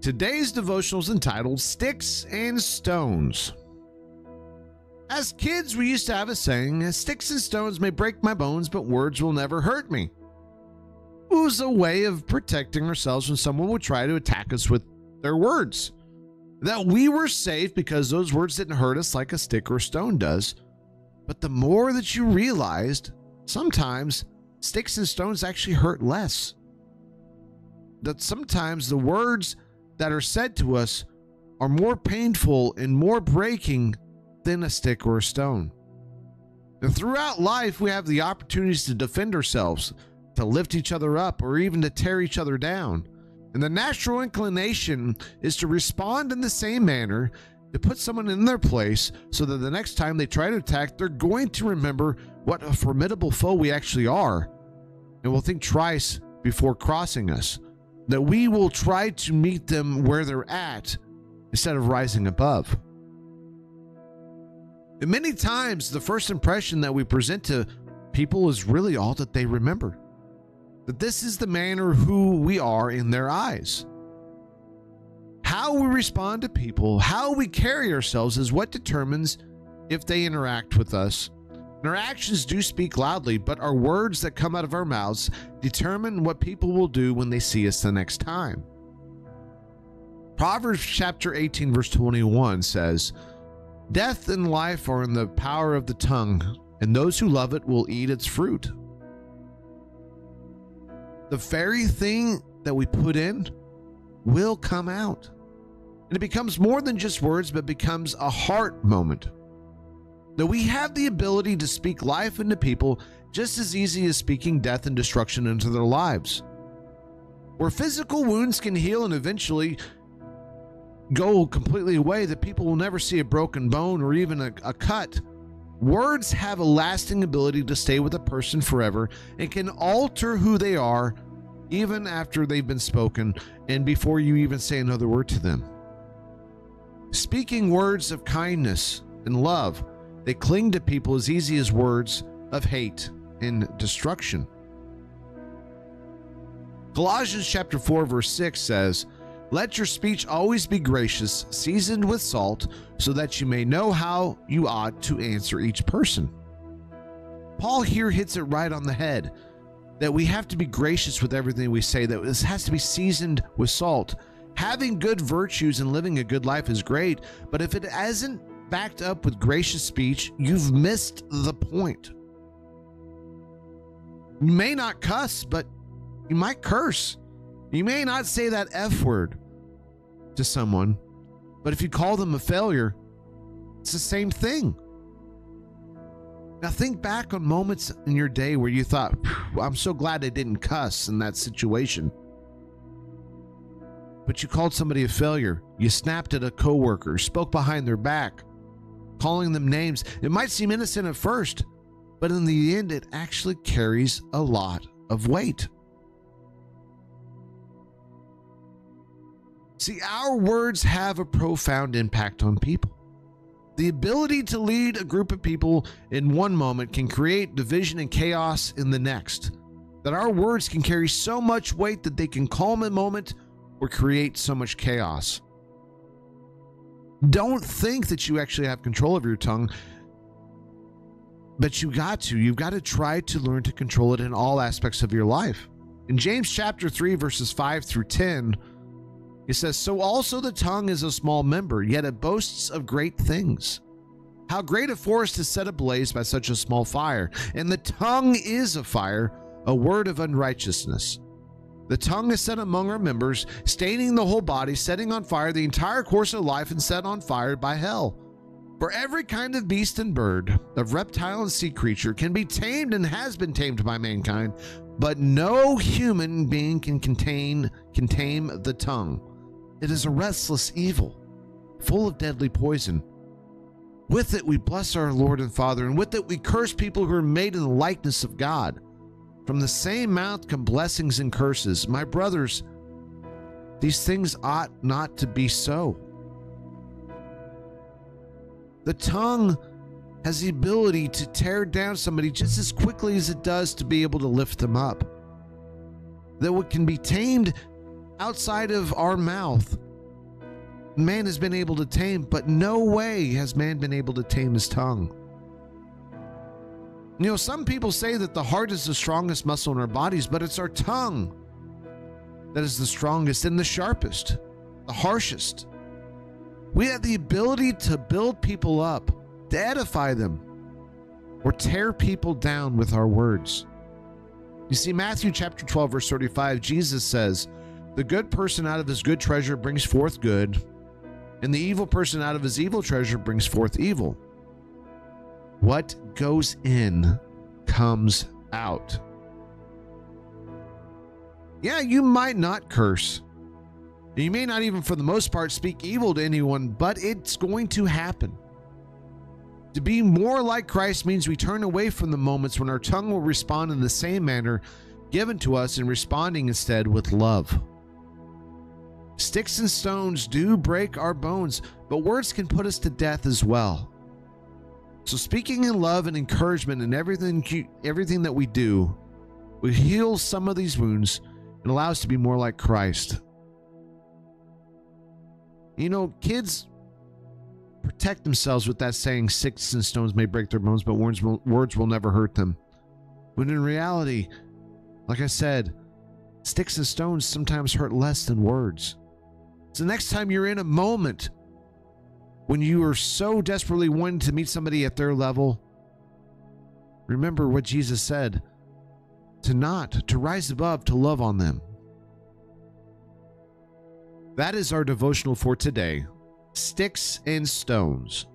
Today's devotional is entitled Sticks and Stones. As kids, we used to have a saying, "Sticks and stones may break my bones, but words will never hurt me." It was a way of protecting ourselves when someone would try to attack us with their words. That we were safe because those words didn't hurt us like a stick or stone does. But the more that you realized, sometimes sticks and stones actually hurt less. That sometimes the words that are said to us are more painful and more breaking than a stick or a stone. And throughout life, we have the opportunities to defend ourselves, to lift each other up, or even to tear each other down. And the natural inclination is to respond in the same manner, to put someone in their place so that the next time they try to attack, they're going to remember what a formidable foe we actually are, and will think twice before crossing us. That we will try to meet them where they're at instead of rising above. And many times, the first impression that we present to people is really all that they remember. That this is the manner who we are in their eyes. How we respond to people, how we carry ourselves is what determines if they interact with us. And our actions do speak loudly, but our words that come out of our mouths determine what people will do when they see us the next time. Proverbs chapter 18 verse 21 says, "Death and life are in the power of the tongue, and those who love it will eat its fruit." The very thing that we put in will come out. And it becomes more than just words, but becomes a heart moment. That we have the ability to speak life into people just as easy as speaking death and destruction into their lives. Where physical wounds can heal and eventually go completely away, that people will never see a broken bone or even a cut. Words have a lasting ability to stay with a person forever and can alter who they are even after they've been spoken and before you even say another word to them. Speaking words of kindness and love, they cling to people as easy as words of hate and destruction. Colossians chapter 4 verse 6 says, "Let your speech always be gracious, seasoned with salt, so that you may know how you ought to answer each person." Paul here hits it right on the head, that we have to be gracious with everything we say, that this has to be seasoned with salt. Having good virtues and living a good life is great, but if it isn't backed up with gracious speech, you've missed the point. You may not cuss, but you might curse. You may not say that F word to someone, but if you call them a failure, it's the same thing. Now think back on moments in your day where you thought, "I'm so glad I didn't cuss in that situation." But you called somebody a failure. You snapped at a coworker, spoke behind their back, calling them names. It might seem innocent at first, but in the end, it actually carries a lot of weight. See, our words have a profound impact on people. The ability to lead a group of people in one moment can create division and chaos in the next. That our words can carry so much weight that they can calm a moment or create so much chaos. Don't think that you actually have control of your tongue, but you've got to try to learn to control it in all aspects of your life. In James chapter 3 verses 5 through 10, it says, "So also the tongue is a small member, yet it boasts of great things. How great a forest is set ablaze by such a small fire. And the tongue is a fire, a word of unrighteousness. The tongue is set among our members, staining the whole body, setting on fire the entire course of life, and set on fire by hell. For every kind of beast and bird, of reptile and sea creature can be tamed and has been tamed by mankind, but no human being can tame the tongue. It is a restless evil, full of deadly poison. With it we bless our Lord and Father, and with it we curse people who are made in the likeness of God. From the same mouth come blessings and curses. My brothers, these things ought not to be so." The tongue has the ability to tear down somebody just as quickly as it does to be able to lift them up. That what can be tamed outside of our mouth man has been able to tame, but no way has man been able to tame his tongue. You know, some people say that the heart is the strongest muscle in our bodies, but it's our tongue that is the strongest and the sharpest, the harshest. We have the ability to build people up, to edify them, or tear people down with our words. You see, Matthew chapter 12, verse 35, Jesus says, "The good person out of his good treasure brings forth good, and the evil person out of his evil treasure brings forth evil." What goes in comes out. Yeah, you might not curse. You may not even, for the most part, speak evil to anyone, but it's going to happen. To be more like Christ means we turn away from the moments when our tongue will respond in the same manner given to us, and responding instead with love. Sticks and stones do break our bones, but words can put us to death as well. So speaking in love and encouragement in everything that we do, we heal some of these wounds and allow us to be more like Christ. You know, kids protect themselves with that saying, "Sticks and stones may break their bones, but words will never hurt them." When in reality, like I said, sticks and stones sometimes hurt less than words. So next time you're in a moment when you are so desperately wanting to meet somebody at their level, remember what Jesus said, to rise above, to love on them. That is our devotional for today. Sticks and stones.